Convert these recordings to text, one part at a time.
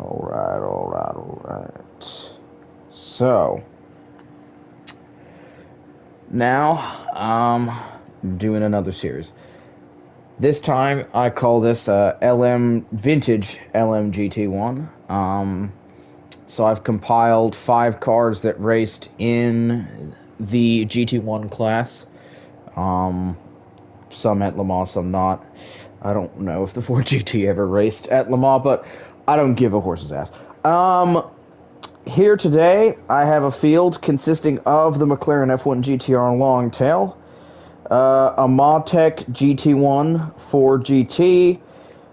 Alright. So, now I'm doing another series. This time I call this Vintage LMGT1. So I've compiled 5 cars that raced in the GT1 class. Some at LeMans, some not. I don't know if the Ford GT ever raced at LeMans, but I don't give a horse's ass. Here today, I have a field consisting of the McLaren F1 GTR long tail, a Mawtech GT1 Ford GT,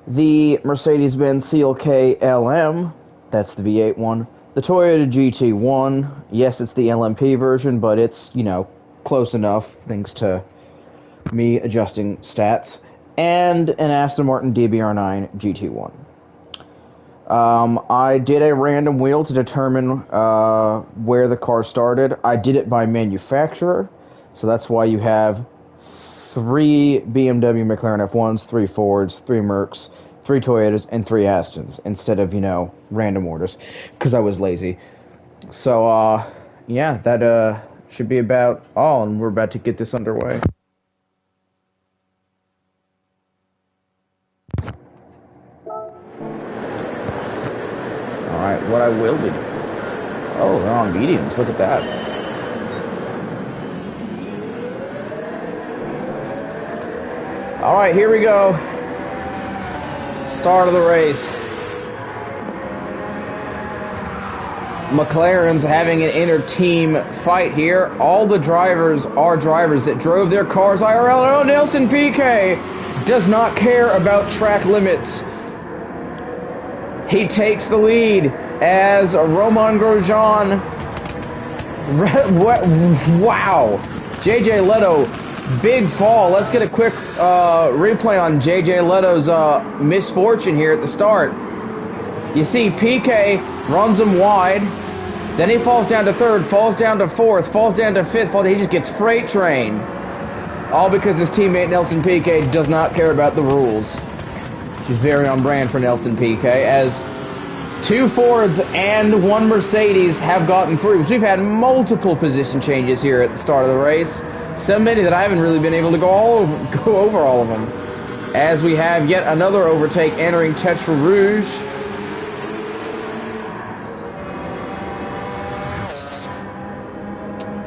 the Mercedes-Benz CLK LM, that's the V8 one, the Toyota GT1, yes, it's the LMP version, but it's, close enough, thanks to me adjusting stats, and an Aston Martin DBR9 GT1. I did a random wheel to determine where the car started. I did it by manufacturer, so that's why you have 3 BMW McLaren F1s, 3 Fords, 3 Mercs, 3 Toyotas, and 3 Astons, instead of, random orders, because I was lazy. So, yeah, that should be about all, and we're about to get this underway. Alright, what I will do... Oh, they're on mediums, look at that. Alright, here we go. Start of the race. McLaren's having an inter-team fight here. All the drivers are drivers that drove their cars IRL. Oh, Nelson Piquet does not care about track limits. He takes the lead as Romain Grosjean. Wow. JJ Leto, big fall. Let's get a quick replay on JJ Leto's misfortune here at the start. You see Piquet runs him wide. Then he falls down to 3rd, falls down to 4th, falls down to 5th. He just gets freight trained. All because his teammate Nelson Piquet does not care about the rules. Which is very on brand for Nelson Piquet, as 2 Fords and 1 Mercedes have gotten through. So we've had multiple position changes here at the start of the race. So many that I haven't really been able to go over all of them. As we have yet another overtake entering Tetra Rouge.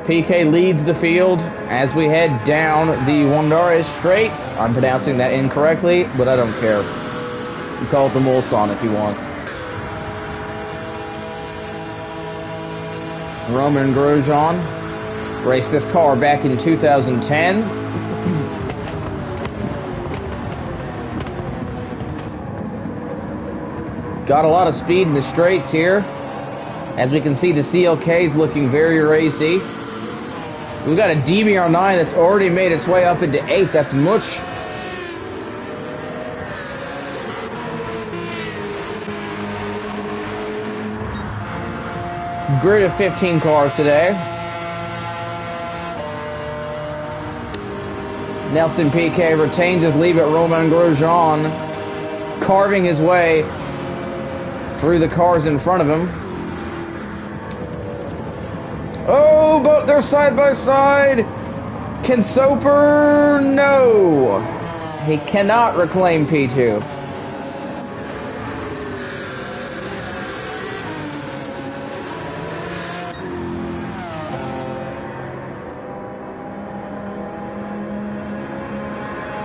Piquet leads the field as we head down the Wanderers Straight. I'm pronouncing that incorrectly, but I don't care. You call it the Mulsanne if you want. Romain Grosjean raced this car back in 2010. Got a lot of speed in the straights here. As we can see, the CLK is looking very racy. We've got a DBR9 that's already made its way up into 8th. That's much. Grid of 15 cars today. Nelson Piquet retains his lead at Romain Grosjean, carving his way through the cars in front of him. Oh, but they're side by side. Can Soper? No. He cannot reclaim P2.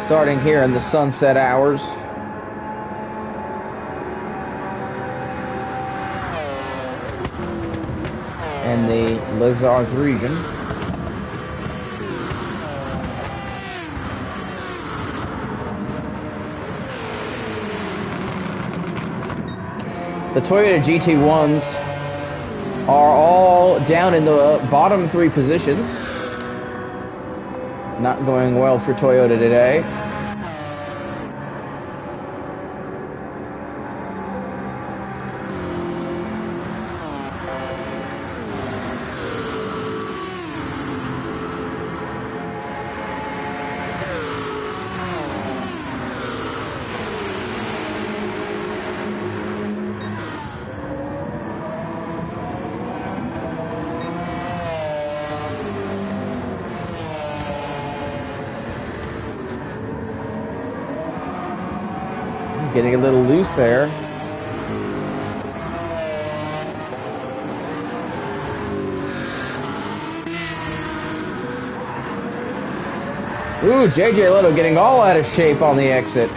Starting here in the sunset hours. In the Les Arts region. The Toyota GT1s are all down in the bottom 3 positions. Not going well for Toyota today. getting a little loose there. Ooh, JJ Leto getting all out of shape on the exit.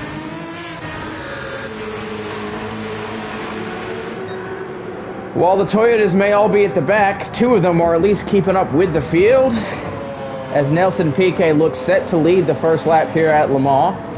While the Toyotas may all be at the back, two of them are at least keeping up with the field, as Nelson Piquet looks set to lead the first lap here at Le Mans.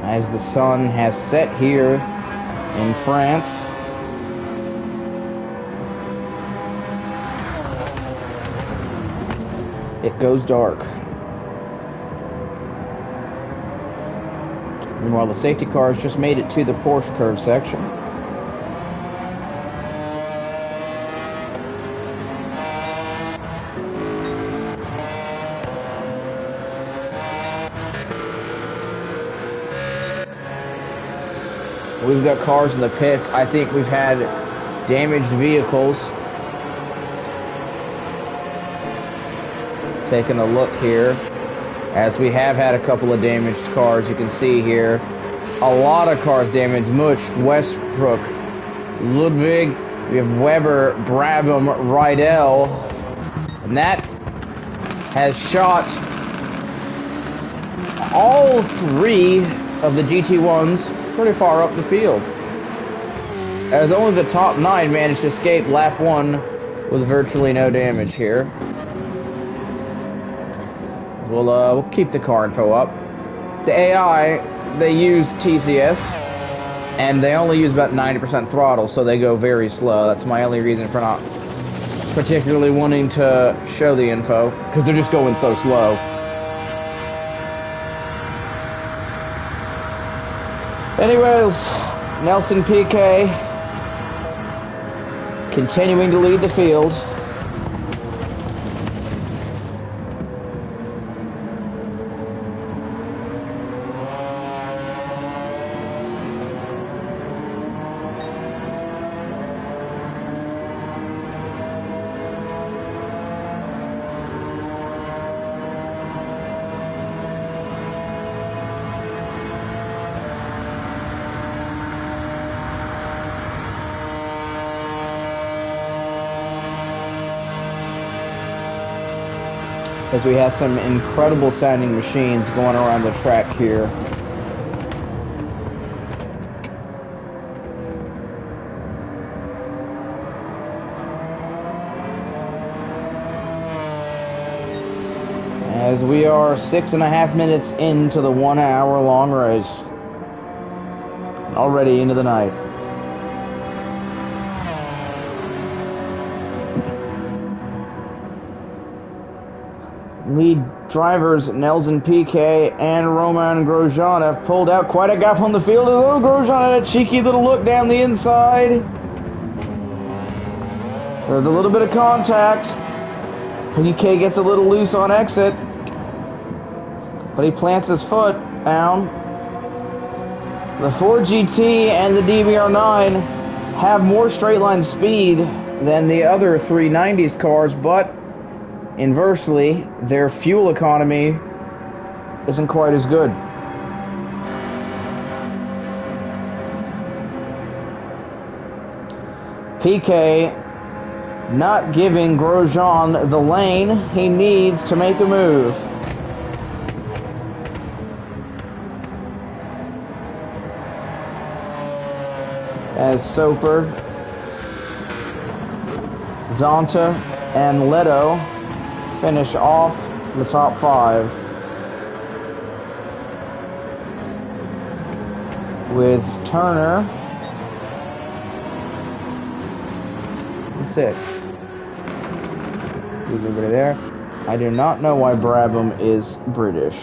As the sun has set here in France. It goes dark. Meanwhile, the safety cars just made it to the Porsche curve section. We've got cars in the pits. I think we've had damaged vehicles. Taking a look here, as we have had a couple of damaged cars. You can see here a lot of cars damaged. Much, Westbrook, Ludwig, we have Weber, Brabham, Rydell, and that has shot all three of the GT1s pretty far up the field, as only the top 9 managed to escape lap 1 with virtually no damage here. We'll keep the car info up. The AI, they use TCS, and they only use about 90% throttle, so they go very slow. That's my only reason for not particularly wanting to show the info, because they're just going so slow. Anyways, Nelson Piquet continuing to lead the field. As we have some incredible sounding machines going around the track here. As we are 6.5 minutes into the 1 hour long race, already into the night. Lead drivers Nelson Piquet and Romain Grosjean have pulled out quite a gap on the field. Oh, Grosjean had a cheeky little look down the inside. There's a little bit of contact. Piquet gets a little loose on exit, but he plants his foot down. The Ford GT and the DBR9 have more straight line speed than the other 390s cars, but inversely, their fuel economy isn't quite as good. Piquet not giving Grosjean the lane he needs to make a move. As Soper, Zonta, and Leto finish off the top 5, with Turner in 6th. Everybody there. I do not know why Brabham is British.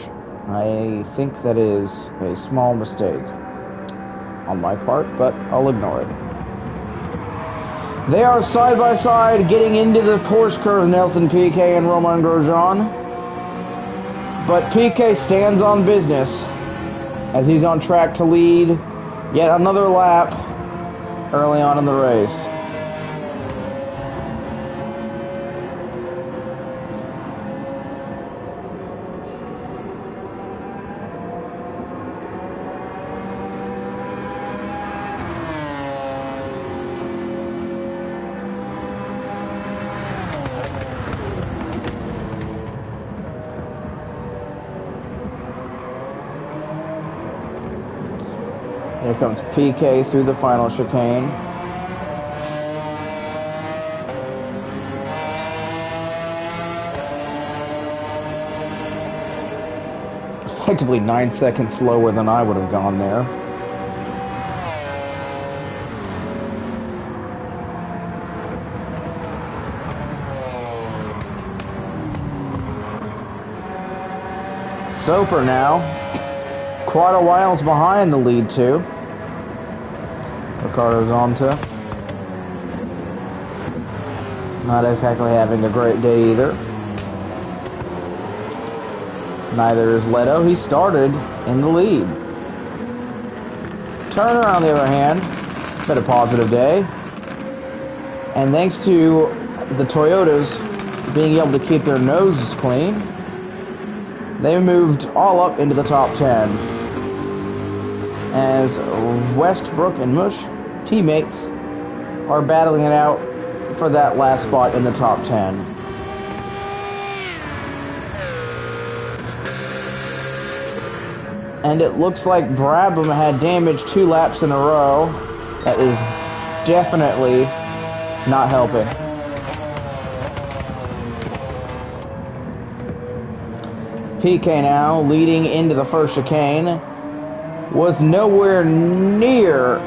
I think that is a small mistake on my part, but I'll ignore it. They are side by side getting into the Porsche curve, Nelson Piquet and Romain Grosjean. But PK stands on business as he's on track to lead yet another lap early on in the race. Here comes PK through the final chicane. Effectively 9 seconds slower than I would have gone there. Soper now, quite a whiles behind the lead two. Ricardo's onto. Not exactly having a great day either. Neither is Leto. He started in the lead. Turner, on the other hand, been a positive day. And thanks to the Toyotas being able to keep their noses clean, they moved all up into the top 10. As Westbrook and Mush, teammates, are battling it out for that last spot in the top 10. And it looks like Brabham had damage 2 laps in a row. That is definitely not helping. PK now leading into the first chicane. Was nowhere near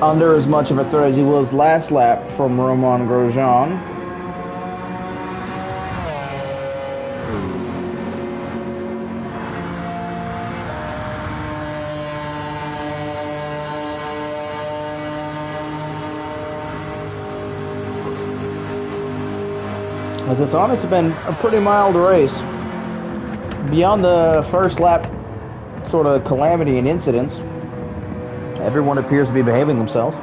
under as much of a threat as he was last lap from Romain Grosjean. As it's honestly been a pretty mild race. Beyond the first lap sort of calamity and incidents, everyone appears to be behaving themselves.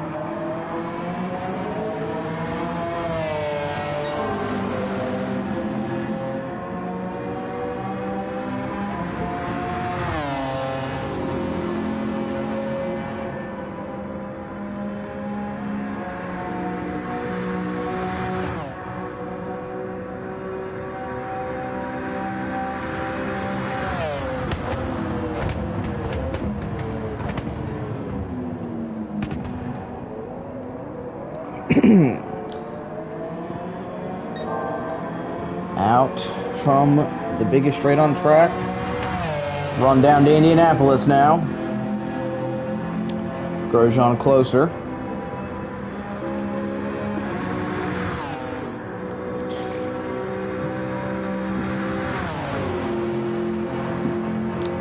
Out from the biggest straight on track. Run down to Indianapolis now. Grosjean closer.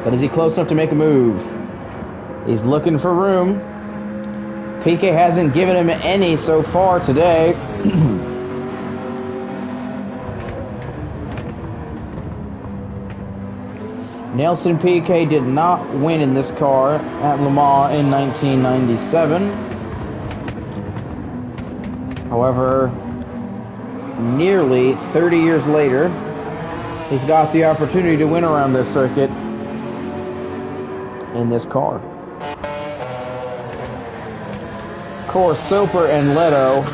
But is he close enough to make a move? He's looking for room. PK hasn't given him any so far today. Nelson PK did not win in this car at Le Mans in 1997. However, nearly 30 years later, he's got the opportunity to win around this circuit in this car. Of course, Soper and Leto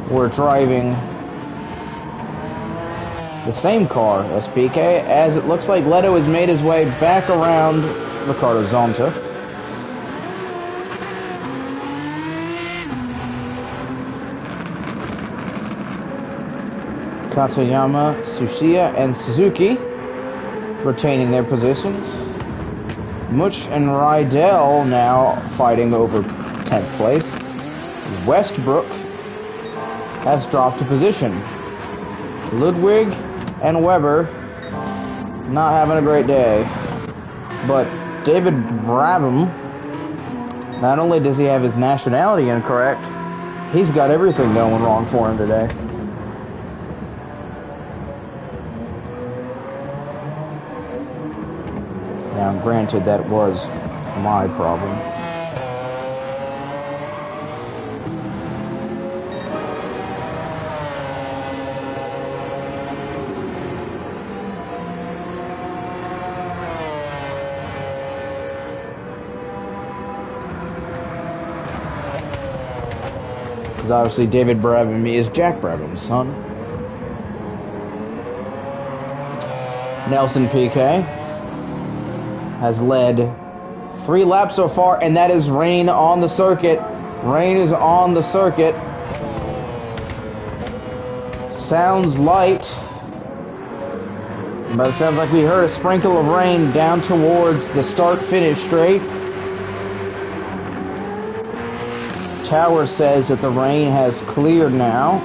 were driving the same car as PK, as it looks like Leto has made his way back around Ricardo Zonta. Katayama, Tsuchiya, and Suzuki retaining their positions. Much and Rydell now fighting over 10th place. Westbrook has dropped a position. Ludwig and Weber not having a great day. But David Brabham, not only does he have his nationality incorrect, he's got everything going wrong for him today. Now, granted, that was my problem. Because obviously David Brabham is Jack Brabham's son. Nelson Piquet has led 3 laps so far, and that is rain on the circuit. Rain is on the circuit. Sounds light, but it sounds like we heard a sprinkle of rain down towards the start-finish straight. Tower says that the rain has cleared now.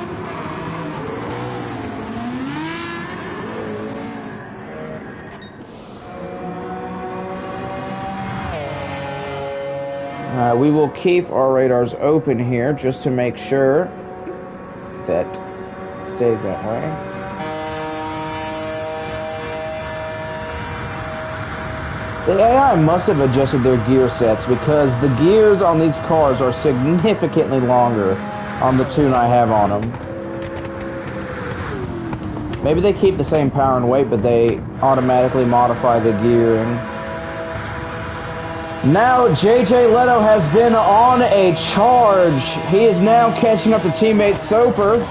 We will keep our radars open here just to make sure that it stays that way. The AI must have adjusted their gear sets because the gears on these cars are significantly longer on the tune I have on them. Maybe they keep the same power and weight, but they automatically modify the gearing. Now JJ Leto has been on a charge. He is now catching up to teammate Soper.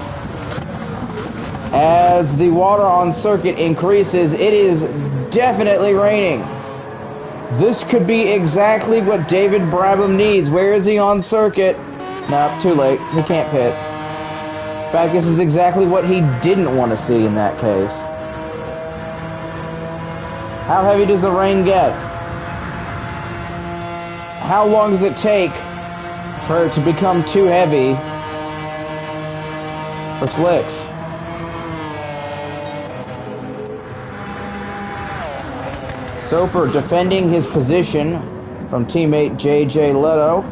As the water on circuit increases, it is definitely raining. This could be exactly what David Brabham needs. Where is he on circuit? Nope, too late. He can't pit. In fact, this is exactly what he didn't want to see in that case. How heavy does the rain get? How long does it take for it to become too heavy for slicks? Soper defending his position from teammate JJ Leto.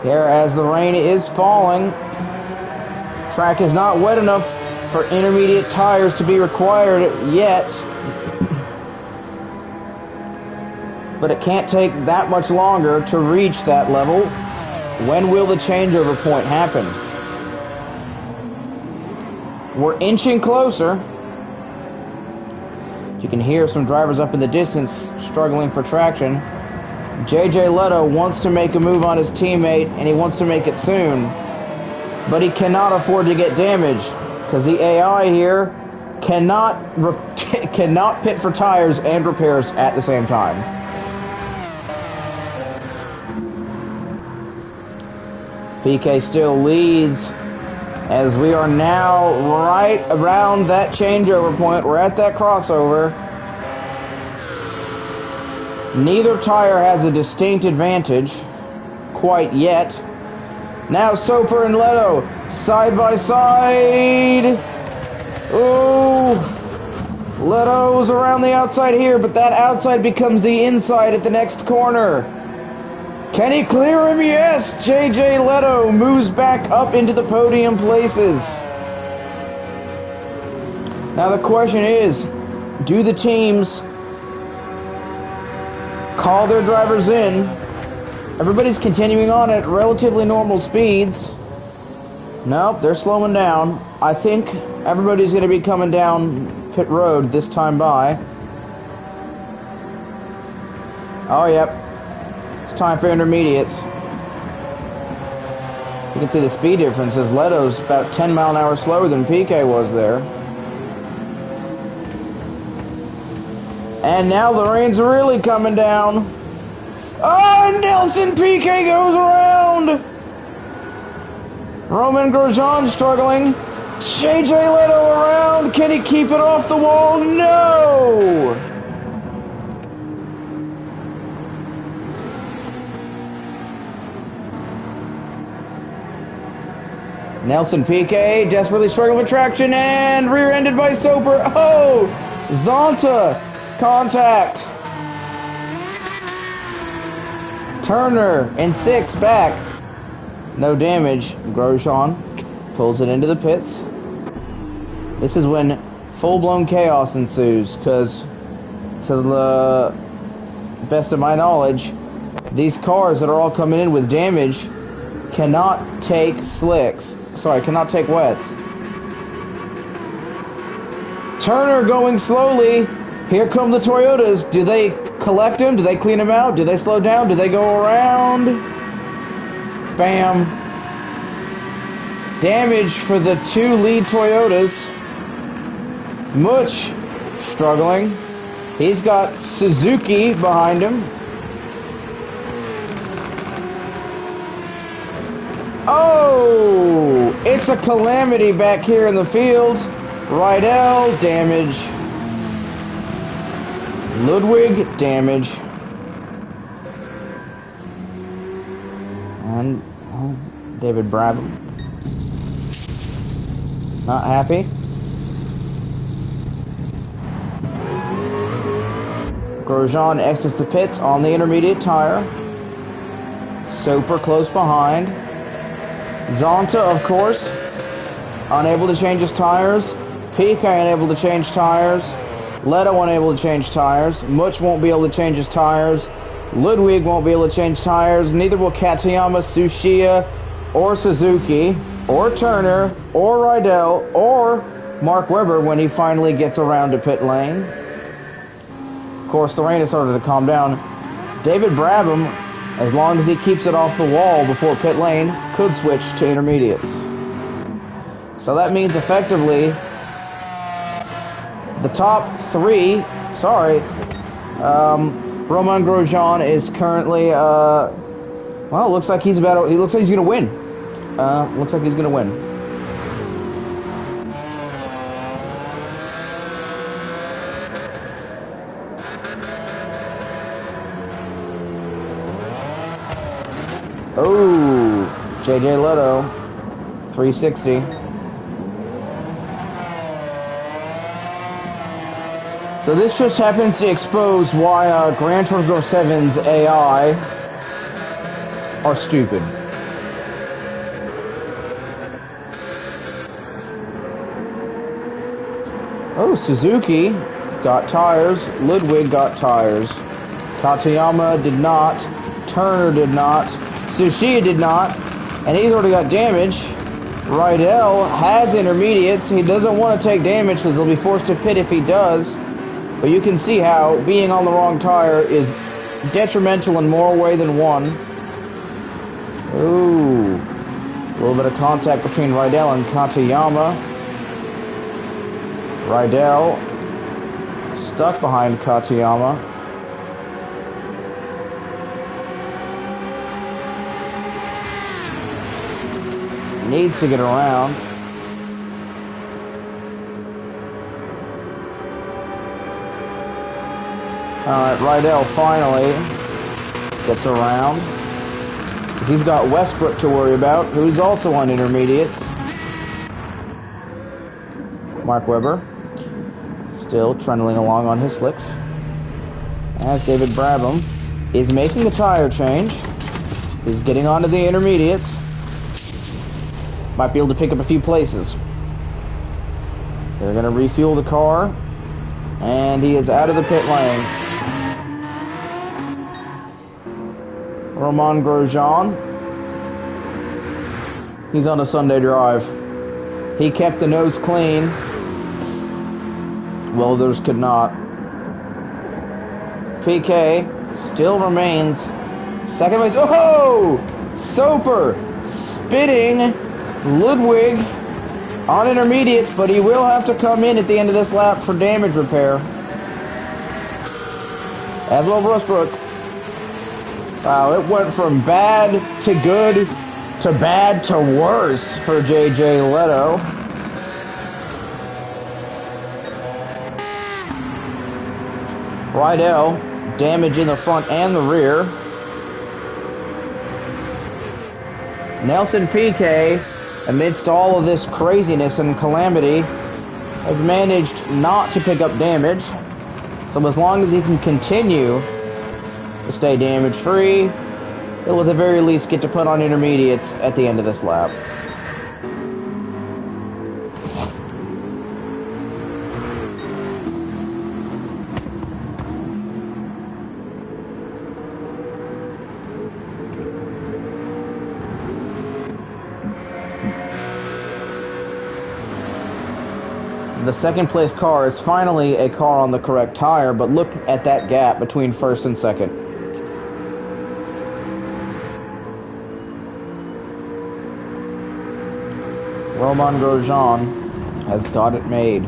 Here as the rain is falling. Track is not wet enough for intermediate tires to be required yet. But it can't take that much longer to reach that level. When will the changeover point happen? We're inching closer. You can hear some drivers up in the distance struggling for traction. JJ Leto wants to make a move on his teammate, and he wants to make it soon. But he cannot afford to get damaged, because the AI here cannot pit for tires and repairs at the same time. PK still leads as we are now right around that changeover point. We're at that crossover. Neither tire has a distinct advantage quite yet. Now Soper and Leto side by side. Ooh, Leto's around the outside here, but that outside becomes the inside at the next corner. Can he clear him? Yes! JJ Leto moves back up into the podium places. Now the question is, do the teams call their drivers in? Everybody's continuing on at relatively normal speeds. Nope, they're slowing down. I think everybody's going to be coming down pit road this time by. Oh, yep. It's time for intermediates. You can see the speed difference as Leto's about 10 mile an hour slower than PK was there. And now the rain's really coming down. Oh, Nelson Piquet goes around. Roman Grosjean struggling. JJ Leto around. Can he keep it off the wall? No! Nelson Piquet desperately struggling with traction and rear-ended by Soper. Oh! Zonta contact. Turner in 6th back. No damage. Grosjean pulls it into the pits. This is when full-blown chaos ensues because to the best of my knowledge, these cars that are all coming in with damage cannot take slicks. Sorry, cannot take wets. Turner going slowly. Here come the Toyotas. Do they collect him? Do they clean him out? Do they slow down? Do they go around? Bam. Damage for the two lead Toyotas. Much struggling. He's got Suzuki behind him. Oh! It's a calamity back here in the field. Rydell, damage. Ludwig, damage. And David Brabham. Not happy. Grosjean exits the pits on the intermediate tire. Soper close behind. Zonta, of course, unable to change his tires. Piquet unable to change tires. Leto unable to change tires. Much won't be able to change his tires. Ludwig won't be able to change tires. Neither will Katayama, Tsuchiya, or Suzuki, or Turner, or Rydell, or Mark Webber when he finally gets around to pit lane. Of course, the rain has started to calm down. David Brabham, as long as he keeps it off the wall before pit lane, could switch to intermediates. So that means effectively the top three, Romain Grosjean is currently, well, it looks like he's about, he looks like he's going to win. Looks like he's going to win. Oh, JJ Leto, 360. So this just happens to expose why Gran Turismo 7's AI are stupid. Oh, Suzuki got tires. Ludwig got tires. Katayama did not. Turner did not. Tsuchiya did not, and he's already got damage. Rydell has intermediates. He doesn't want to take damage because he'll be forced to pit if he does. But you can see how being on the wrong tire is detrimental in more way than one. Ooh. A little bit of contact between Rydell and Katayama. Rydell stuck behind Katayama. Needs to get around. Alright, Rydell finally gets around. He's got Westbrook to worry about, who's also on intermediates. Mark Webber still trundling along on his slicks. As David Brabham is making a tire change. He's getting onto the intermediates. Might be able to pick up a few places. They're going to refuel the car. And he is out of the pit lane. Romain Grosjean. He's on a Sunday drive. He kept the nose clean. Well, others could not. PK still remains second place. Oh! Soper spitting Ludwig on intermediates, but he will have to come in at the end of this lap for damage repair. As will Westbrook. Wow, it went from bad to good to bad to worse for JJ Leto. Rydell, damage in the front and the rear. Nelson Piquet, amidst all of this craziness and calamity, has managed not to pick up damage. So as long as he can continue to stay damage-free, he'll at the very least get to put on intermediates at the end of this lap. The second place car is finally a car on the correct tire, but look at that gap between first and second. Romain Grosjean has got it made.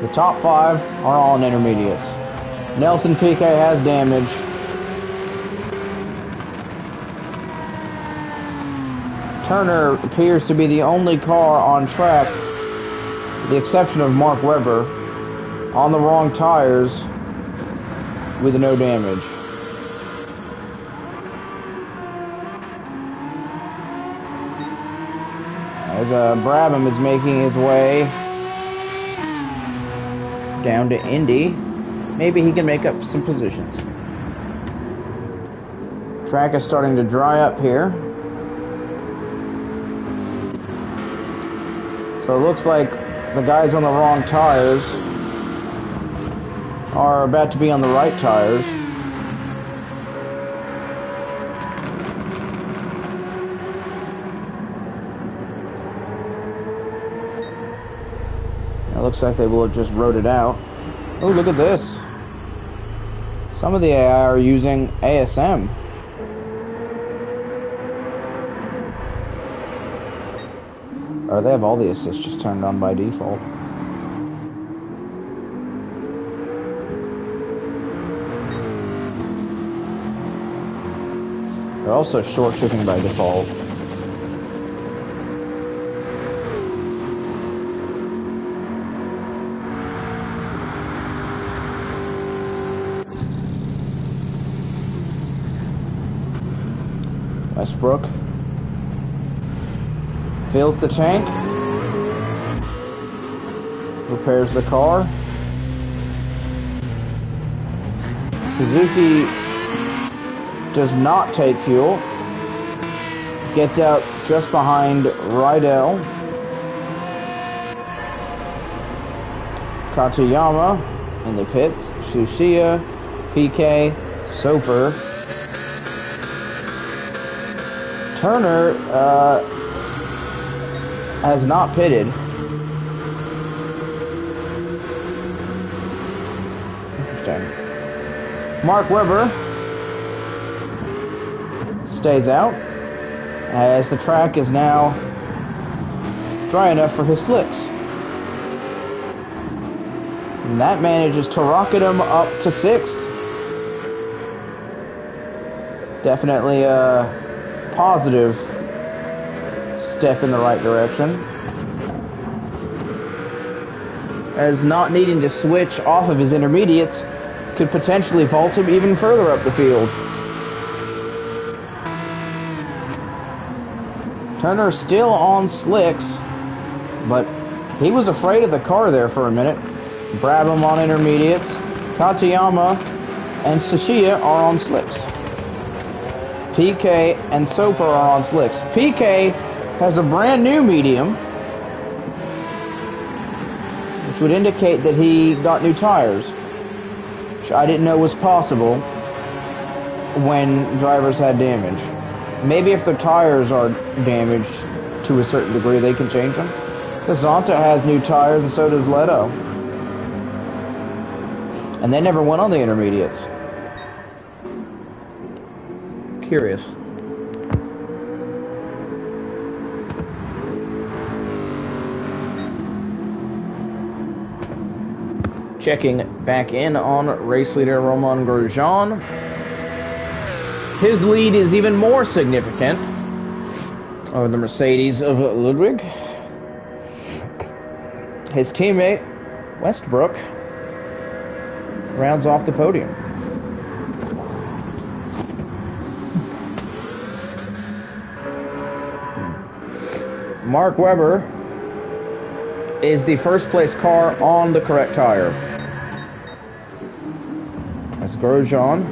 The top 5 are all in intermediates. Nelson Piquet has damage. Turner appears to be the only car on track, with the exception of Mark Webber, on the wrong tires with no damage. As Brabham is making his way down to Indy, maybe he can make up some positions. Track is starting to dry up here. So it looks like the guys on the wrong tires are about to be on the right tires. It looks like they will have just wrote it out. Oh, look at this. Some of the AI are using ASM. Or they have all the assists just turned on by default. They're also short shifting by default. Westbrook fills the tank, repairs the car. Suzuki does not take fuel, gets out just behind Rydell. Katayama in the pits, Tsuchiya, Piquet, Soper. Turner has not pitted. Interesting. Mark Webber stays out as the track is now dry enough for his slicks. And that manages to rocket him up to 6th. Definitely a positive step in the right direction, as not needing to switch off of his intermediates could potentially vault him even further up the field. Turner still on slicks, but he was afraid of the car there for a minute. Brabham on intermediates, Katayama and Tsuchiya are on slicks. Piquet and Soper are on slicks. Piquet has a brand new medium, which would indicate that he got new tires, which I didn't know was possible when drivers had damage. Maybe if their tires are damaged to a certain degree, they can change them. Because Zonta has new tires and so does Leto. And they never went on the intermediates. Curious. Checking back in on race leader Romain Grosjean. His lead is even more significant over the Mercedes of Ludwig. His teammate Westbrook rounds off the podium. Mark Webber is the first place car on the correct tire. That's Grosjean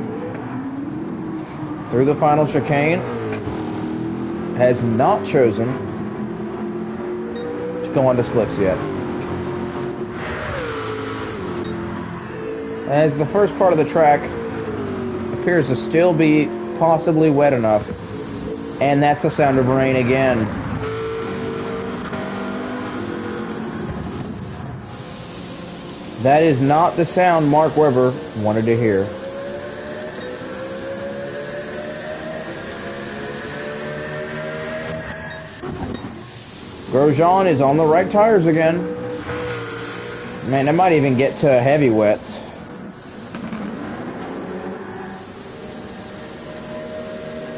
through the final chicane. Has not chosen to go onto slicks yet. As the first part of the track appears to still be possibly wet enough. And that's the sound of rain again. That is not the sound Mark Webber wanted to hear. Grosjean is on the right tires again. Man, that might even get to heavy wets.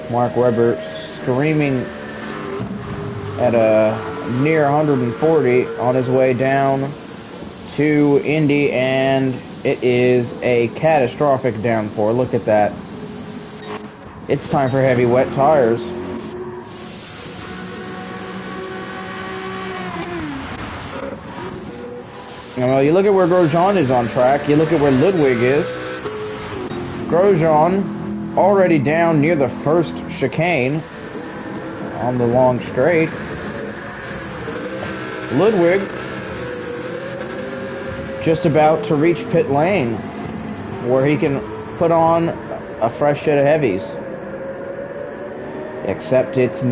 Mark Webber screaming at a near 140 on his way down to Indy, and it is a catastrophic downpour. Look at that. It's time for heavy wet tires. Well, you look at where Grosjean is on track, you look at where Ludwig is. Grosjean already down near the first chicane on the long straight. Ludwig just about to reach pit lane where he can put on a fresh set of heavies. Except it's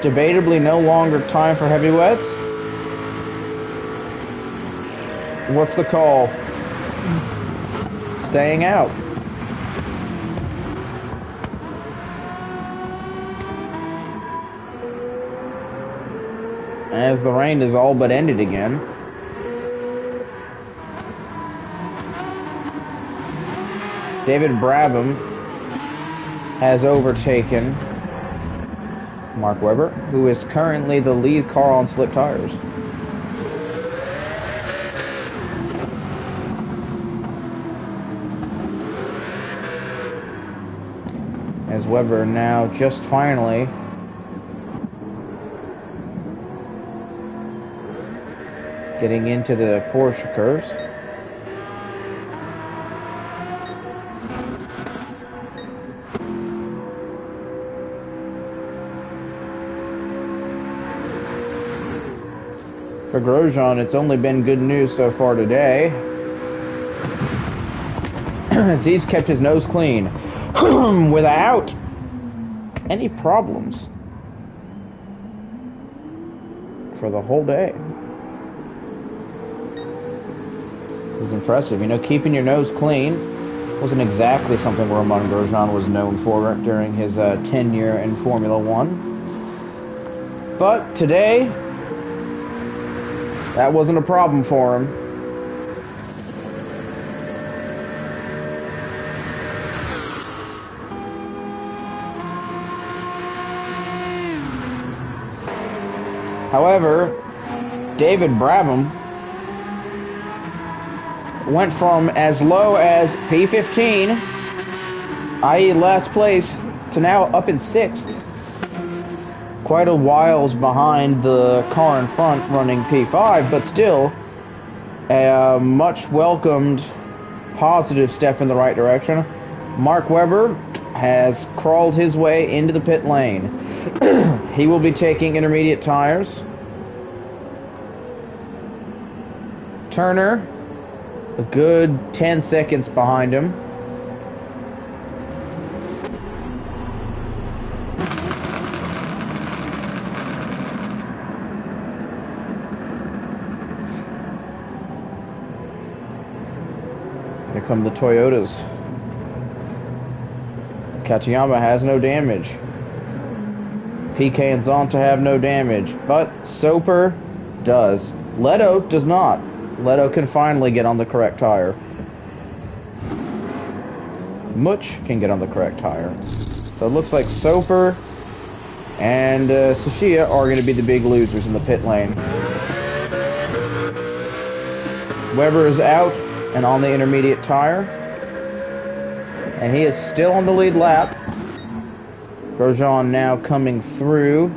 debatably no longer time for heavy wets. What's the call? Staying out. As the rain is all but ended again. David Brabham has overtaken Mark Webber, who is currently the lead car on slick tires. As Webber now just finally getting into the Porsche curves. For Grosjean, it's only been good news so far today, as he's kept his nose clean without any problems for the whole day. It was impressive. You know, keeping your nose clean wasn't exactly something Romain Grosjean was known for during his tenure in Formula One. But today, that wasn't a problem for him. However, David Brabham went from as low as P15, i.e. last place, to now up in 6th. Quite a whiles behind the car in front running P5, but still a much welcomed positive step in the right direction. Mark Webber has crawled his way into the pit lane. He will be taking intermediate tires. Turner, a good 10 seconds behind him. Here come the Toyotas. Katayama has no damage. PK and Zonta have no damage, but Soper does. Leto does not. Leto can finally get on the correct tire. Much can get on the correct tire. So it looks like Soper and Tsuchiya are going to be the big losers in the pit lane. Webber is out and on the intermediate tire. And he is still on the lead lap. Grosjean now coming through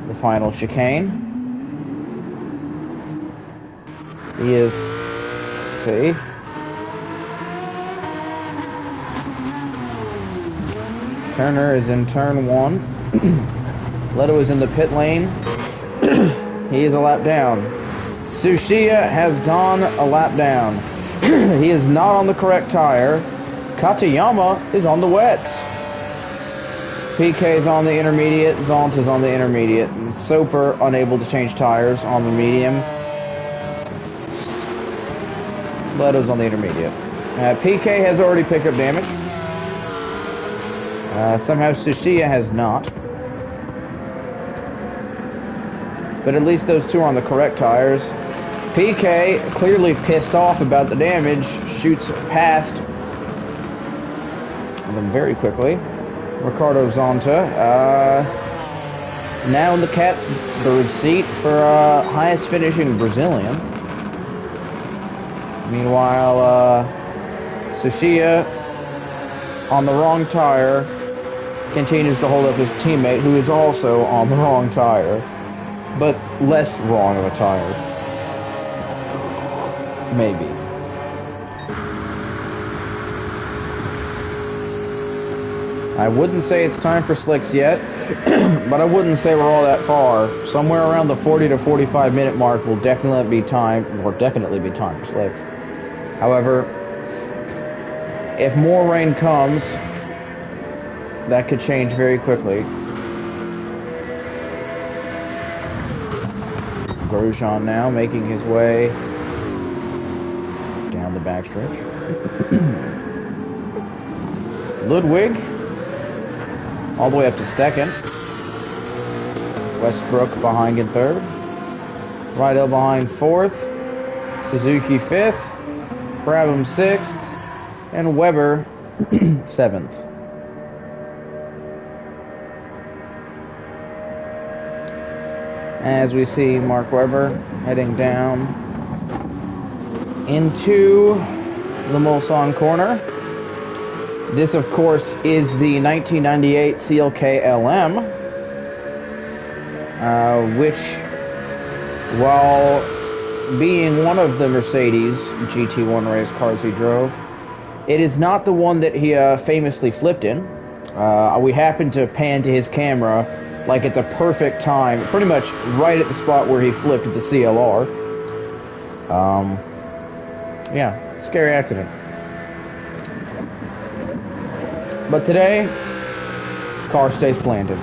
the final chicane. He is, see, Turner is in turn 1. Leto is in the pit lane. He is a lap down. Tsuchiya has gone a lap down. He is not on the correct tire. Katayama is on the wets. PK is on the intermediate. Zonta is on the intermediate. And Soper unable to change tires on the medium. Leto's on the intermediate. PK has already picked up damage. Somehow Tsuchiya has not. But at least those two are on the correct tires. PK, clearly pissed off about the damage, shoots past them very quickly. Ricardo Zonta, now in the cat's bird seat for highest finishing Brazilian. Meanwhile, Tsuchiya, on the wrong tire, continues to hold up his teammate, who is also on the wrong tire, but less wrong of a tire. Maybe. I wouldn't say it's time for slicks yet, but I wouldn't say we're all that far. Somewhere around the 40 to 45 minute mark will definitely be time for slicks. However, if more rain comes, that could change very quickly. Grosjean now making his way down the backstretch. Ludwig all the way up to second. Westbrook behind in third. Rydell behind fourth. Suzuki fifth. Brabham sixth. And Weber seventh. As we see Mark Webber heading down into the Mulsanne corner. This, of course, is the 1998 CLK LM, which, while being one of the Mercedes GT1 race cars he drove, it is not the one that he famously flipped in. We happened to pan to his camera like at the perfect time, pretty much right at the spot where he flipped at the CLR. Yeah, scary accident. But today, car stays planted.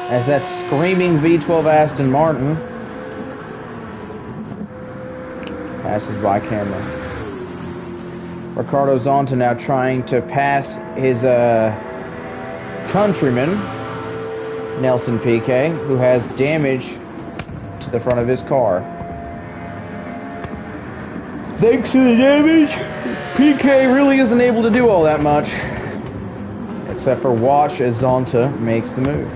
As that screaming V12 Aston Martin passes by camera. Ricardo Zonta now trying to pass his countryman, Nelson Piquet, who has damage to the front of his car. Thanks to the damage, Piquet really isn't able to do all that much. Except for watch as Zonta makes the move.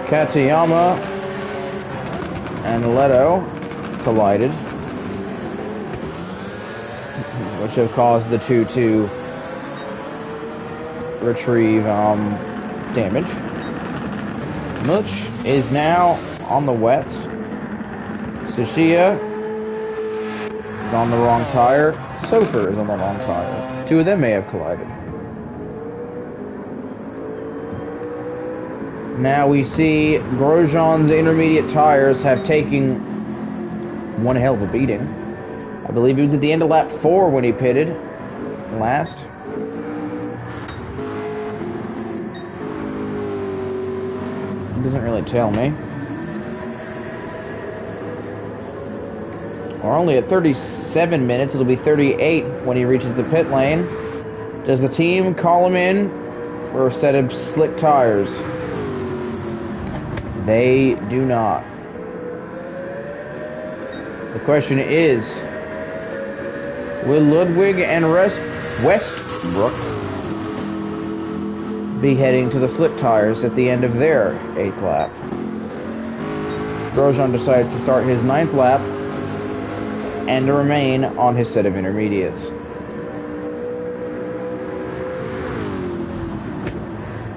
Katayama and Leto collided, which have caused the two to retrieve damage. Much is now on the wets. Tsuchiya is on the wrong tire. Soper is on the wrong tire. Two of them may have collided. Now we see Grosjean's intermediate tires have taken one hell of a beating. I believe it was at the end of lap 4 when he pitted last. It doesn't really tell me. We're only at 37 minutes. It'll be 38 when he reaches the pit lane. Does the team call him in for a set of slick tires? They do not. The question is, will Ludwig and Westbrook be heading to the slick tires at the end of their 8th lap? Grosjean decides to start his 9th lap and to remain on his set of intermediates.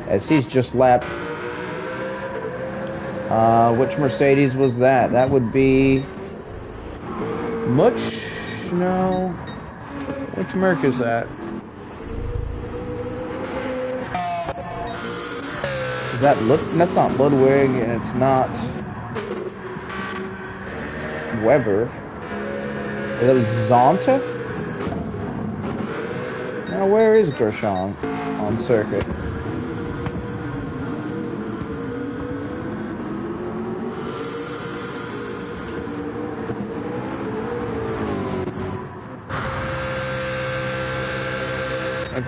As he's just lapped, which Mercedes was that? That would be Much? No. Which Merc is that? Is that that's not Ludwig, and it's not Weber. That was Zonta? Now where is Grosjean on circuit?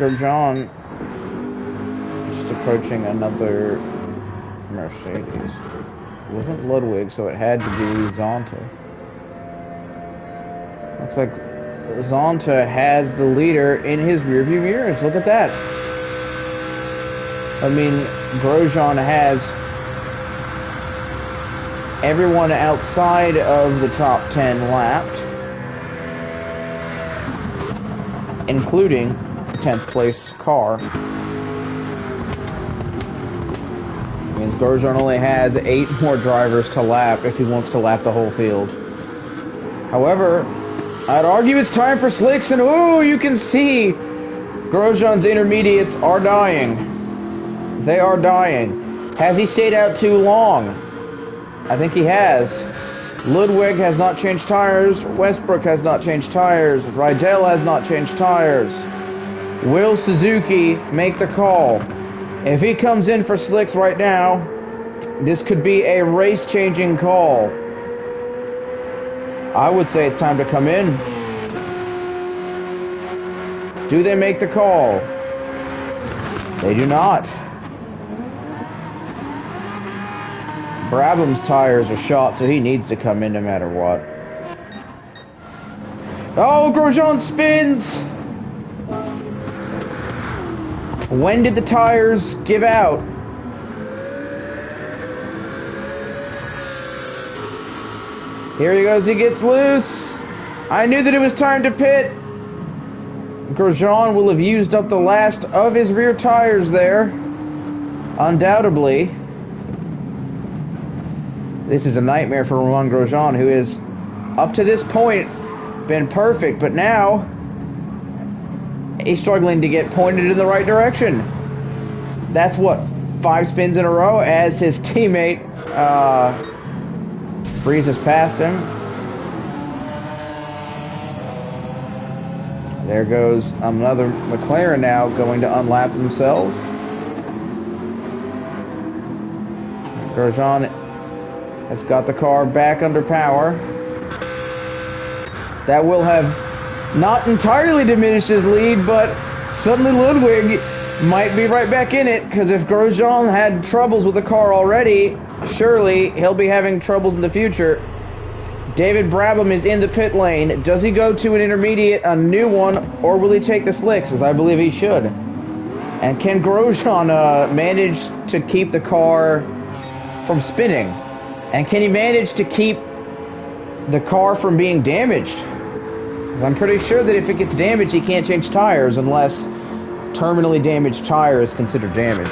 Grosjean just approaching another Mercedes. It wasn't Ludwig, so it had to be Zonta. Looks like Zonta has the leader in his rearview mirrors. Look at that. I mean, Grosjean has everyone outside of the top 10 lapped, including 10th place car. Means Grosjean only has 8 more drivers to lap if he wants to lap the whole field. However, I'd argue it's time for slicks, and ooh, you can see Grosjean's intermediates are dying. They are dying. Has he stayed out too long? I think he has. Ludwig has not changed tires. Westbrook has not changed tires. Rydell has not changed tires. Will Suzuki make the call? If he comes in for slicks right now, this could be a race-changing call. I would say it's time to come in. Do they make the call? They do not. Brabham's tires are shot, so he needs to come in no matter what. Oh, Grosjean spins! When did the tires give out? Here he goes, he gets loose. I knew that it was time to pit. Grosjean will have used up the last of his rear tires there. Undoubtedly. This is a nightmare for Romain Grosjean, who is, up to this point, been perfect, but now he's struggling to get pointed in the right direction. That's what, 5 spins in a row as his teammate breezes past him. There goes another McLaren now going to unlap themselves. Grosjean has got the car back under power. That will have not entirely diminished his lead, but suddenly Ludwig might be right back in it, because if Grosjean had troubles with the car already, surely he'll be having troubles in the future. David Brabham is in the pit lane. Does he go to an intermediate, a new one, or will he take the slicks, as I believe he should? And can Grosjean manage to keep the car from spinning? And can he manage to keep the car from being damaged? I'm pretty sure that if it gets damaged, he can't change tires unless terminally damaged tire is considered damage.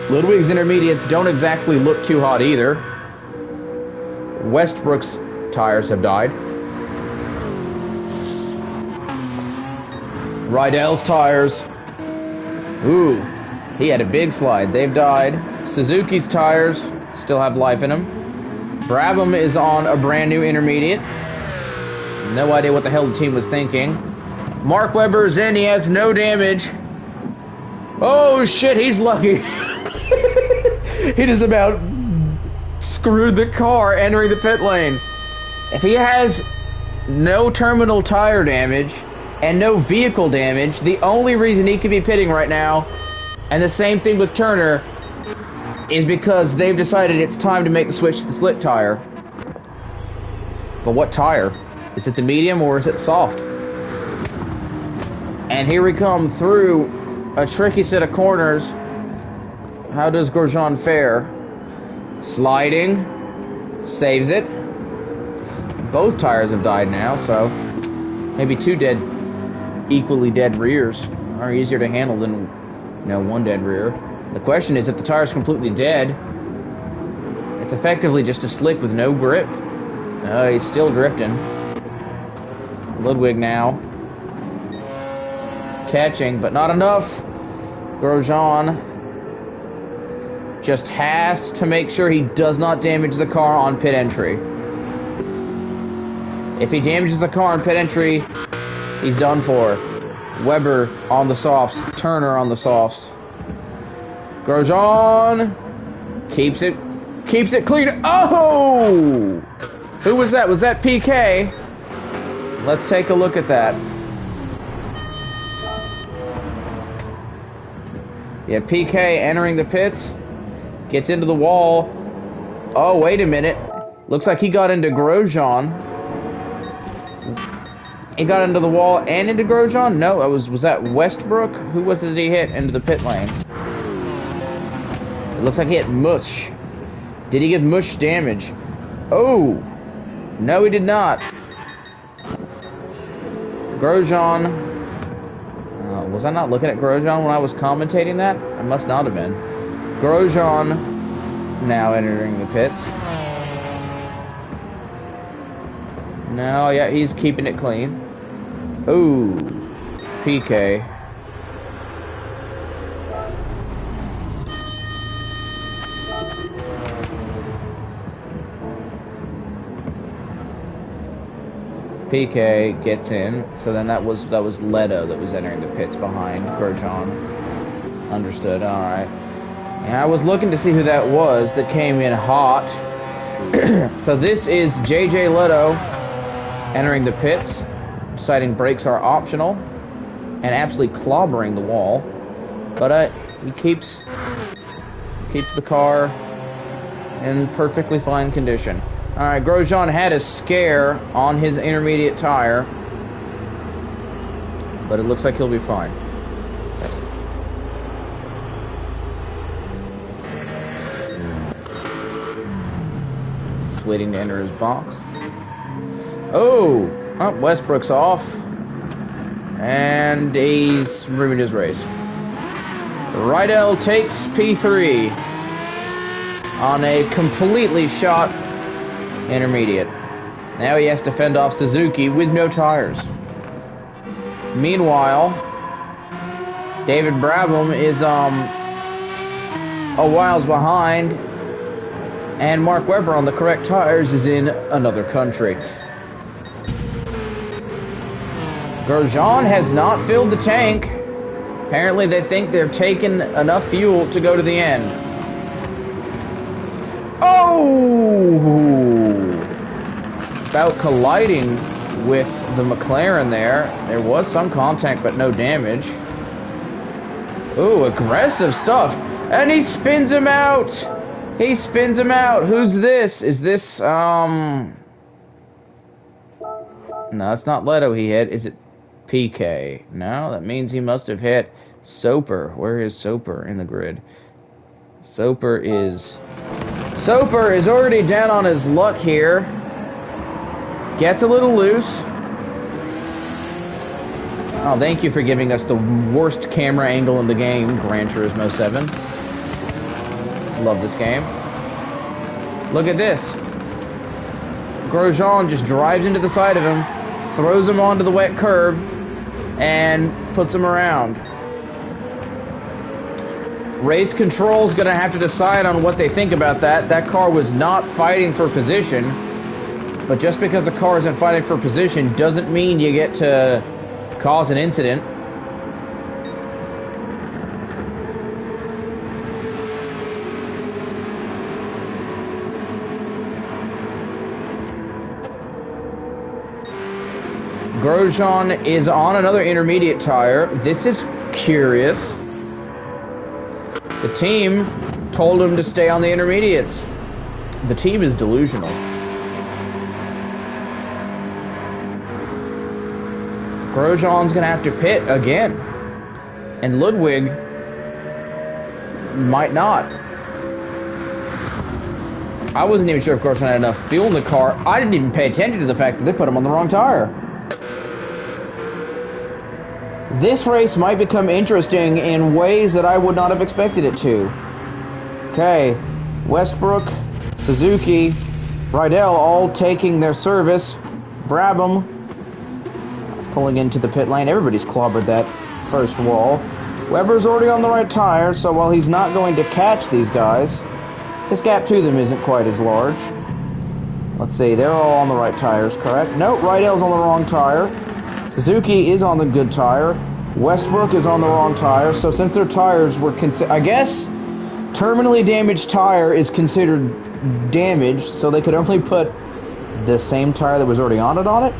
Ludwig's intermediates don't exactly look too hot either. Westbrook's tires have died. Rydell's tires. Ooh, he had a big slide. They've died. Suzuki's tires still have life in them. Brabham is on a brand new intermediate. No idea what the hell the team was thinking. Mark Webber is in. He has no damage. Oh shit, he's lucky. He just about screwed the car entering the pit lane. If he has no terminal tire damage and no vehicle damage, the only reason he could be pitting right now, and the same thing with Turner, is because they've decided it's time to make the switch to the slick tire. But what tire? Is it the medium or is it soft? And here we come through a tricky set of corners. How does Grosjean fare? Sliding. Saves it. Both tires have died now, so maybe 2 dead, equally dead rears are easier to handle than, one dead rear. The question is, if the tire's completely dead, it's effectively just a slick with no grip. He's still drifting. Ludwig now. Catching, but not enough. Grosjean just has to make sure he does not damage the car on pit entry. If he damages the car on pit entry, he's done for. Weber on the softs. Turner on the softs. Grosjean keeps it clean. Oh! Who was that? Was that PK? Let's take a look at that. Yeah, PK entering the pits. Gets into the wall. Oh, wait a minute. Looks like he got into Grosjean. He got into the wall and into Grosjean? No, it was that Westbrook? Who was it that he hit into the pit lane? It looks like he hit Mush. Did he give Mush damage? Oh! No, he did not. Grosjean. Was I not looking at Grosjean when I was commentating that? I must not have been. Grosjean now entering the pits. No, yeah, he's keeping it clean. Ooh, PK. PK gets in, so then that was Leto that was entering the pits behind Grosjean. Understood. All right. And I was looking to see who that was that came in hot. So this is JJ Leto entering the pits, deciding brakes are optional, and absolutely clobbering the wall. But he keeps the car in perfectly fine condition. All right, Grosjean had a scare on his intermediate tire, but it looks like he'll be fine. Just waiting to enter his box. Oh, Westbrook's off, and he's ruined his race. Rydell takes P3 on a completely shot intermediate. Now he has to fend off Suzuki with no tires. Meanwhile, David Brabham is a whiles behind, and Mark Webber on the correct tires is in another country. Grosjean has not filled the tank. Apparently they think they're taking enough fuel to go to the end. Oh! About colliding with the McLaren there. There was some contact, but no damage. Ooh, aggressive stuff. And he spins him out! He spins him out! Who's this? Is this, No, it's not Leto he hit. Is it PK? No, that means he must have hit Soper. Where is Soper in the grid? Soper is already down on his luck here. Gets a little loose. Oh, thank you for giving us the worst camera angle in the game, Gran Turismo 7. Love this game. Look at this. Grosjean just drives into the side of him, throws him onto the wet curb, and puts him around. Race Control's gonna have to decide on what they think about that. That car was not fighting for position, but just because a car isn't fighting for position doesn't mean you get to cause an incident. Grosjean is on another intermediate tire. This is curious. The team told him to stay on the intermediates. The team is delusional. Grosjean's going to have to pit again. And Ludwig might not. I wasn't even sure if Grosjean had enough fuel in the car. I didn't even pay attention to the fact that they put him on the wrong tire. This race might become interesting in ways that I would not have expected it to. Okay, Westbrook, Suzuki, Rydell all taking their service. Brabham pulling into the pit lane. Everybody's clobbered that first wall. Weber's already on the right tire, so while he's not going to catch these guys, his gap to them isn't quite as large. Let's see, they're all on the right tires, correct? Nope, Rydell's on the wrong tire. Suzuki is on the good tire. Westbrook is on the wrong tire, so since their tires were I guess terminally damaged tire is considered damaged, so they could only put the same tire that was already on it.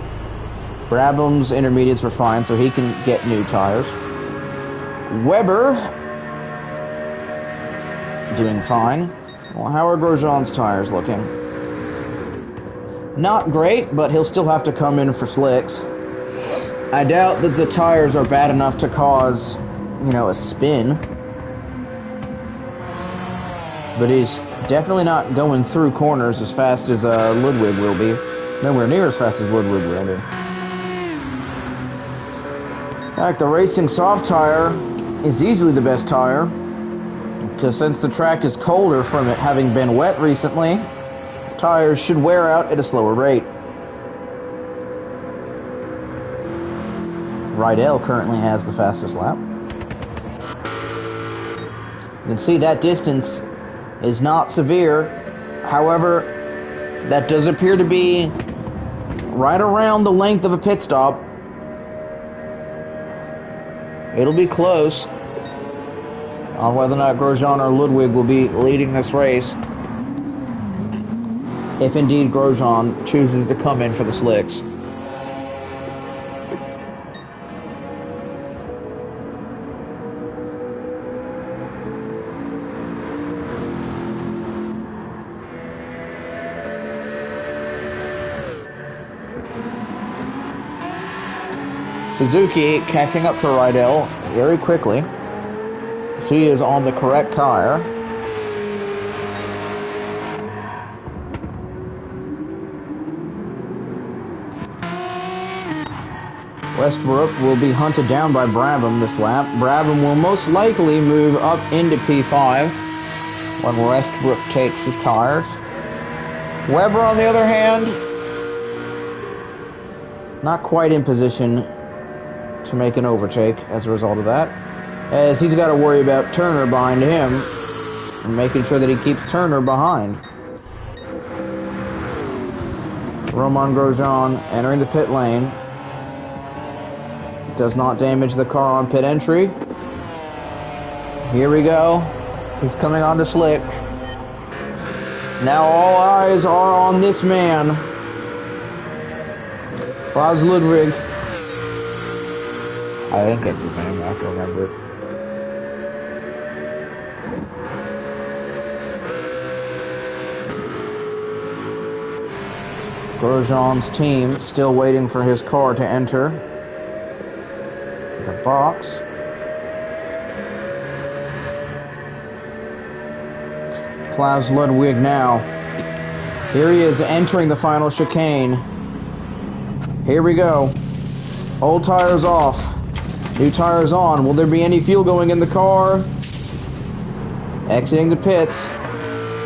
Brabham's intermediates were fine, so he can get new tires. Weber doing fine. Well, how are Grosjean's tires looking? Not great, but he'll still have to come in for slicks. I doubt that the tires are bad enough to cause, a spin. But he's definitely not going through corners as fast as Ludwig will be. Nowhere near as fast as Ludwig will be. In fact, the racing soft tire is easily the best tire, because since the track is colder from it having been wet recently, the tires should wear out at a slower rate. Rydell currently has the fastest lap. You can see that distance is not severe. However, that does appear to be right around the length of a pit stop. It'll be close on whether or not Grosjean or Ludwig will be leading this race, if indeed Grosjean chooses to come in for the slicks. Suzuki catching up to Rydell very quickly. She is on the correct tire. Westbrook will be hunted down by Brabham this lap. Brabham will most likely move up into P5 when Westbrook takes his tires. Weber, on the other hand, not quite in position to make an overtake as a result of that, as he's got to worry about Turner behind him and making sure that he keeps Turner behind. Romain Grosjean entering the pit lane. Does not damage the car on pit entry. Here we go. He's coming onto slick. Now all eyes are on this man, Klaus Ludwig. I think that's his name, I have to remember it. Grosjean's team still waiting for his car to enter the box. Klaus Ludwig now. Here he is entering the final chicane. Here we go. Old tires off. New tires on. Will there be any fuel going in the car? Exiting the pits.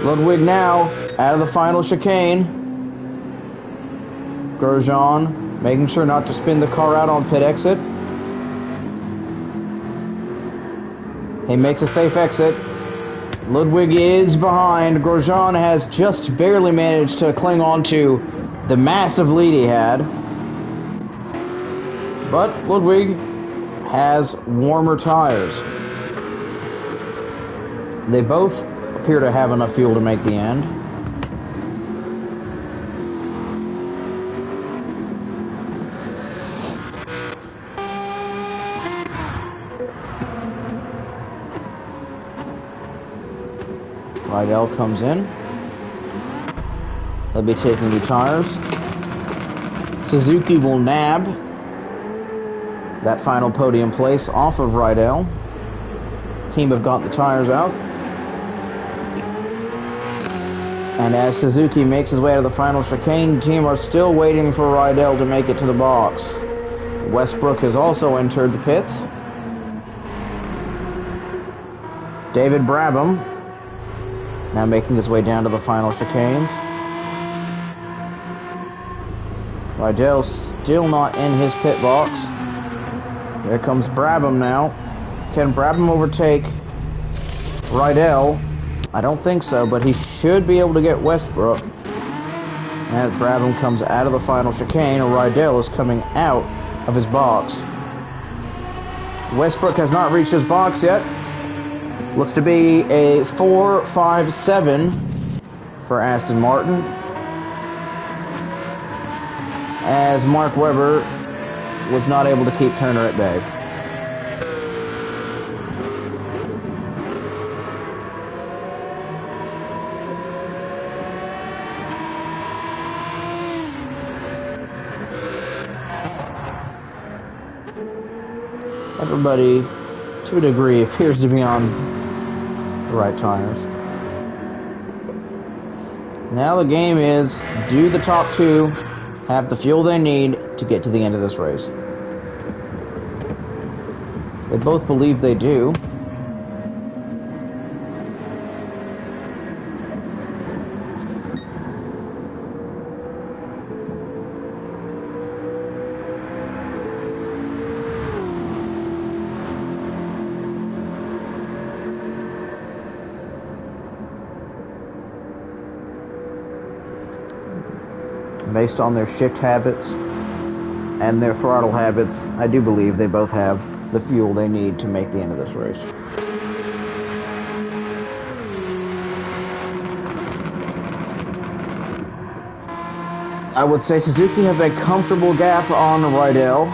Ludwig now out of the final chicane. Grosjean making sure not to spin the car out on pit exit. He makes a safe exit. Ludwig is behind. Grosjean has just barely managed to cling on to the massive lead he had. But Ludwig has warmer tires. They both appear to have enough fuel to make the end. Rydell comes in. They'll be taking new tires. Suzuki will nab that final podium place off of Rydell. Team have gotten the tires out. And as Suzuki makes his way to the final chicane, the team are still waiting for Rydell to make it to the box. Westbrook has also entered the pits. David Brabham now making his way down to the final chicanes. Rydell's still not in his pit box. There comes Brabham now. Can Brabham overtake Rydell? I don't think so, but he should be able to get Westbrook. As Brabham comes out of the final chicane, Rydell is coming out of his box. Westbrook has not reached his box yet. Looks to be a 4.57 for Aston Martin. As Mark Webber was not able to keep Turner at bay. Everybody, to a degree, appears to be on the right tires. Now the game is, do the top two have the fuel they need to get to the end of this race? They both believe they do. Based on their shift habits and their throttle habits, I do believe they both have the fuel they need to make the end of this race. I would say Suzuki has a comfortable gap on Rydell,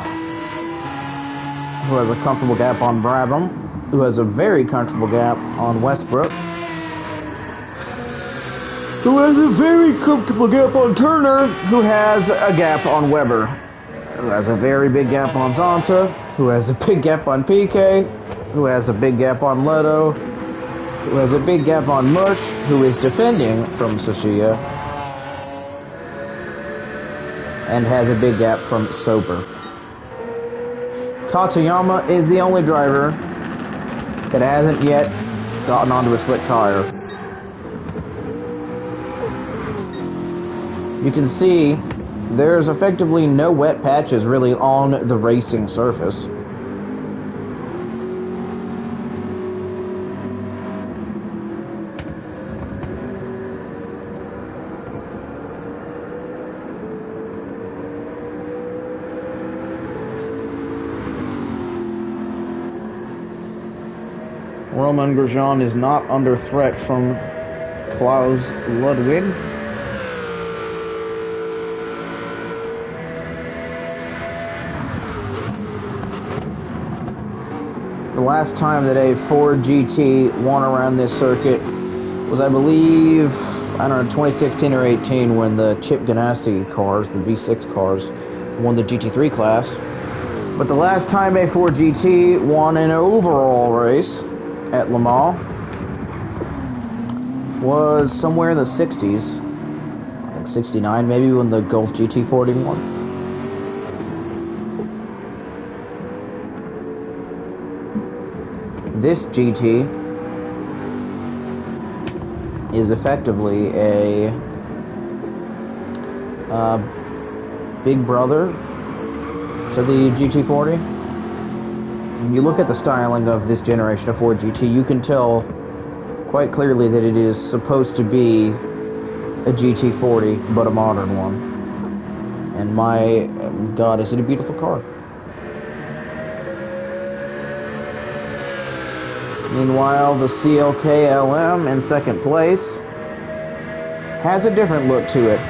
who has a comfortable gap on Brabham, who has a very comfortable gap on Westbrook, who has a very comfortable gap on Turner, who has a gap on Webber, who has a very big gap on Zonta, who has a big gap on PK, who has a big gap on Leto, who has a big gap on Mush, who is defending from Tsuchiya, and has a big gap from Soper. Katayama is the only driver that hasn't yet gotten onto a slick tire. You can see there's effectively no wet patches really on the racing surface. Romain Grosjean is not under threat from Klaus Ludwig. The last time that a Ford GT won around this circuit was, I believe, I don't know, 2016 or 18, when the Chip Ganassi cars, the V6 cars, won the GT3 class. But the last time a Ford GT won an overall race at Le Mans was somewhere in the 60s. I think 69 maybe, when the Golf GT40 won. This GT is effectively a big brother to the GT40. When you look at the styling of this generation of Ford GT, you can tell quite clearly that it is supposed to be a GT40, but a modern one. And my God, is it a beautiful car. Meanwhile, the CLK LM in second place has a different look to it.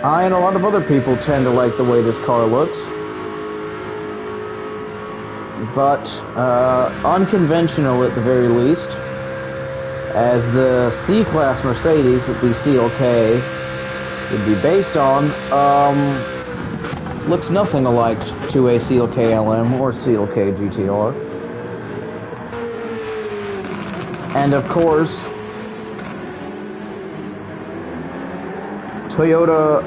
I and a lot of other people tend to like the way this car looks, but unconventional at the very least, as the C-Class Mercedes that the CLK would be based on looks nothing alike to a CLK LM or CLK GTR. And of course, Toyota,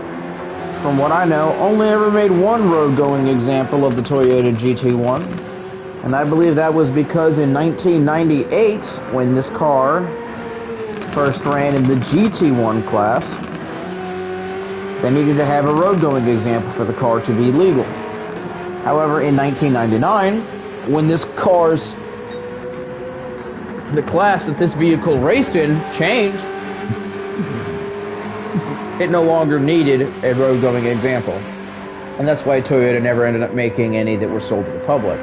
from what I know, only ever made one road-going example of the Toyota GT1. And I believe that was because in 1998, when this car first ran in the GT1 class, They needed to have a road-going example for the car to be legal. However, in 1999, when the class that this vehicle raced in changed, it no longer needed a road-going example. And that's why Toyota never ended up making any that were sold to the public.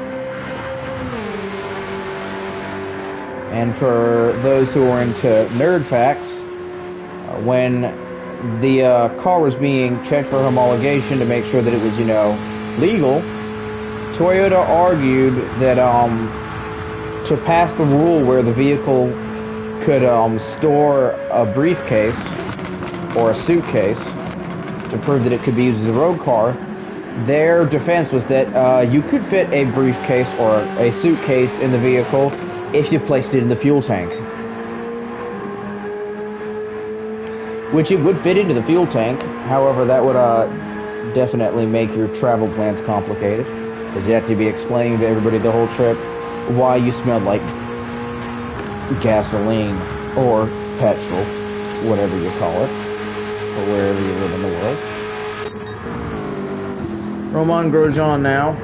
And for those who are into nerd facts, when the car was being checked for homologation to make sure that it was, legal, Toyota argued that to pass the rule where the vehicle could store a briefcase or a suitcase to prove that it could be used as a road car, their defense was that you could fit a briefcase or a suitcase in the vehicle if you placed it in the fuel tank. Which it would fit into the fuel tank. However, that would definitely make your travel plans complicated, because you have to be explaining to everybody the whole trip why you smelled like gasoline or petrol, whatever you call it, or wherever you live in the world. Romain Grosjean now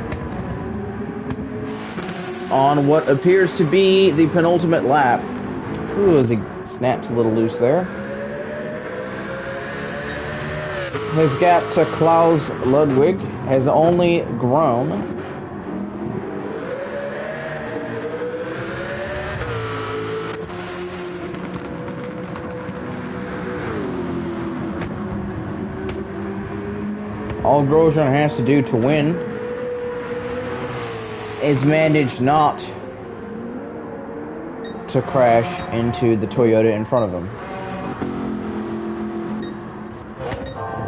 on what appears to be the penultimate lap. Ooh, as he snaps a little loose there. His gap to Klaus Ludwig has only grown. All Grosjean has to do to win is manage not to crash into the Toyota in front of him.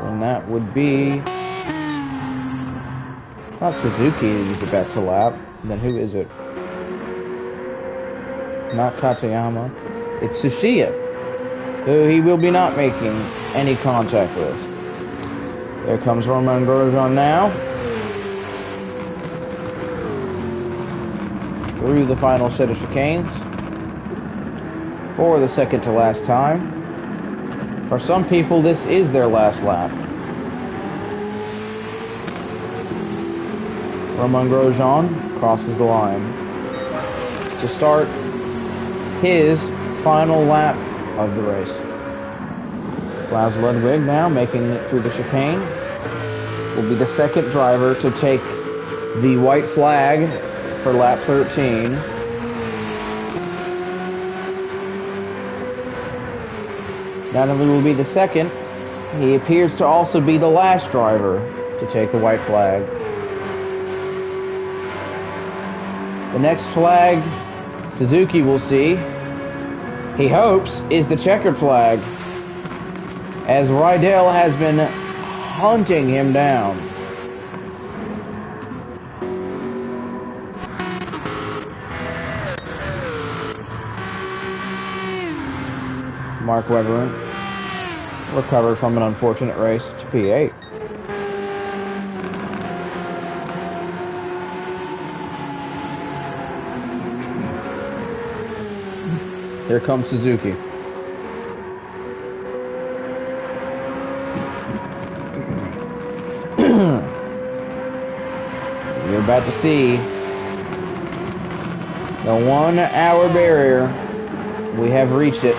And that would be not Suzuki he's about to lap. Then who is it? Not Katayama. It's Tsuchiya, who he will be not making any contact with. There comes Romain Grosjean now. Through the final set of chicanes. For the second to last time. For some people, this is their last lap. Romain Grosjean crosses the line to start his final lap of the race. Klaus Ludwig now making it through the chicane. Will be the second driver to take the white flag for lap 13. Not only will be the second, he appears to also be the last driver to take the white flag. The next flag Suzuki will see, he hopes, is the checkered flag, as Rydell has been hunting him down. Mark Webber recovered from an unfortunate race to P8. Here comes Suzuki. You're about to see the 1 hour barrier. We have reached it.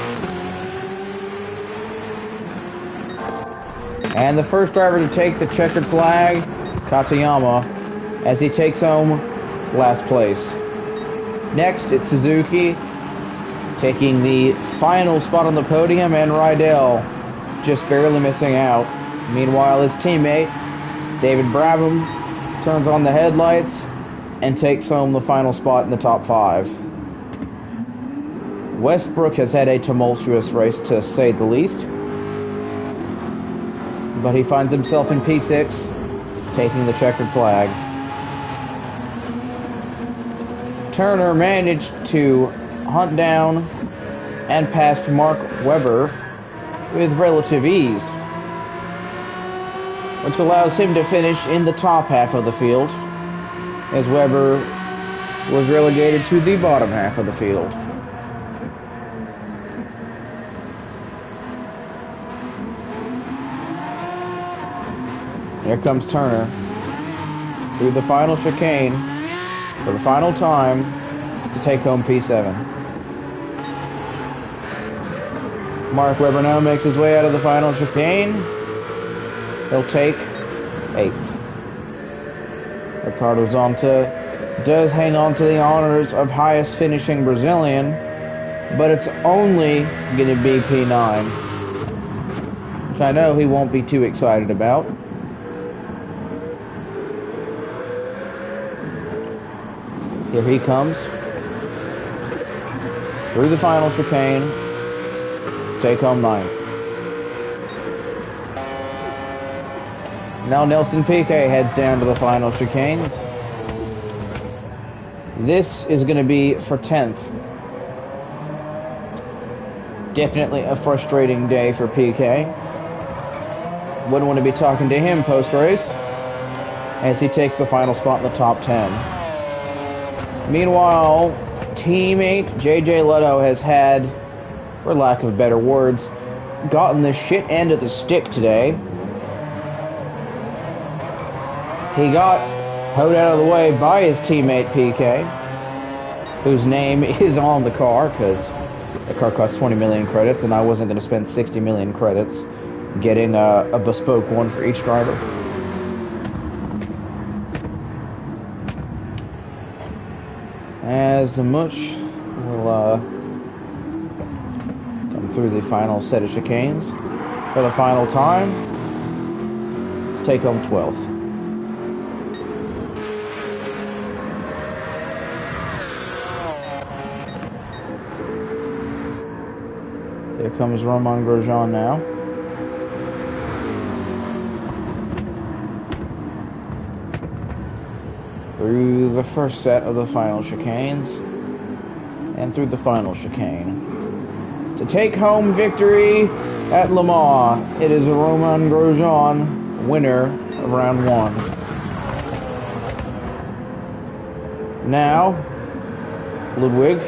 And the first driver to take the checkered flag, Katayama, as he takes home last place. Next, it's Suzuki taking the final spot on the podium, and Rydell just barely missing out. Meanwhile, his teammate, David Brabham, turns on the headlights and takes home the final spot in the top 5. Westbrook has had a tumultuous race, to say the least, but he finds himself in P6, taking the checkered flag. Turner managed to hunt down and past Mark Webber with relative ease, which allows him to finish in the top half of the field, as Webber was relegated to the bottom half of the field. Here comes Turner through the final chicane for the final time to take home P7. Mark Webber now makes his way out of the final chicane. He'll take 8th. Ricardo Zonta does hang on to the honors of highest finishing Brazilian, but it's only going to be P9, which I know he won't be too excited about. Here he comes through the final chicane, take home 9th. Now Nelson Piquet heads down to the final chicanes. This is going to be for 10th. Definitely a frustrating day for Piquet. Wouldn't want to be talking to him post-race as he takes the final spot in the top 10. Meanwhile, teammate JJ Leto has had, for lack of better words, gotten the shit end of the stick today. He got hoed out of the way by his teammate PK, whose name is on the car because the car costs 20 million credits and I wasn't going to spend 60 million credits getting a bespoke one for each driver. As Much will come through the final set of chicanes for the final time to take home 12th. Here comes Romain Grosjean now. Through the first set of the final chicanes and through the final chicane to take home victory at Le Mans. It is Romain Grosjean, winner of round 1. Now Ludwig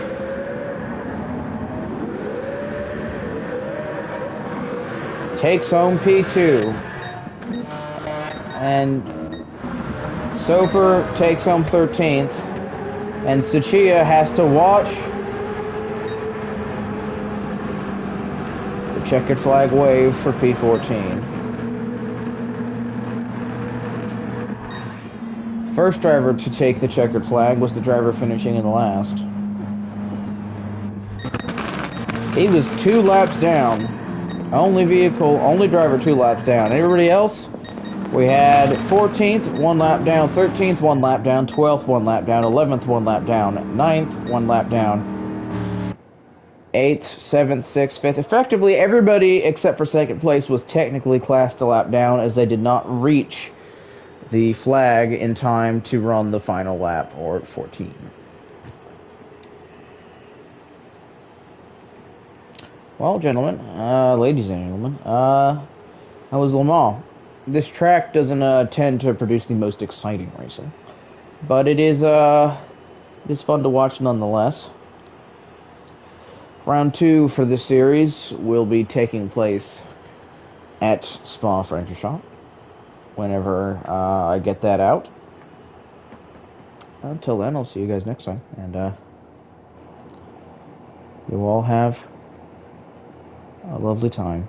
takes home P2 and Soper takes home 13th, and Suchiya has to watch the checkered flag wave for P14. First driver to take the checkered flag was the driver finishing in the last. He was 2 laps down. Only driver 2 laps down. Everybody else? We had 14th, 1 lap down, 13th, 1 lap down, 12th, 1 lap down, 11th, 1 lap down, 9th, 1 lap down, 8th, 7th, 6th, 5th. Effectively, everybody except for second place was technically classed a lap down as they did not reach the flag in time to run the final lap, or 14. Well, gentlemen, ladies and gentlemen, that was Le Mans. This track doesn't tend to produce the most exciting racing, but it is fun to watch nonetheless. Round 2 for this series will be taking place at Spa-Francorchamps whenever I get that out. Until then, I'll see you guys next time, and you all have a lovely time.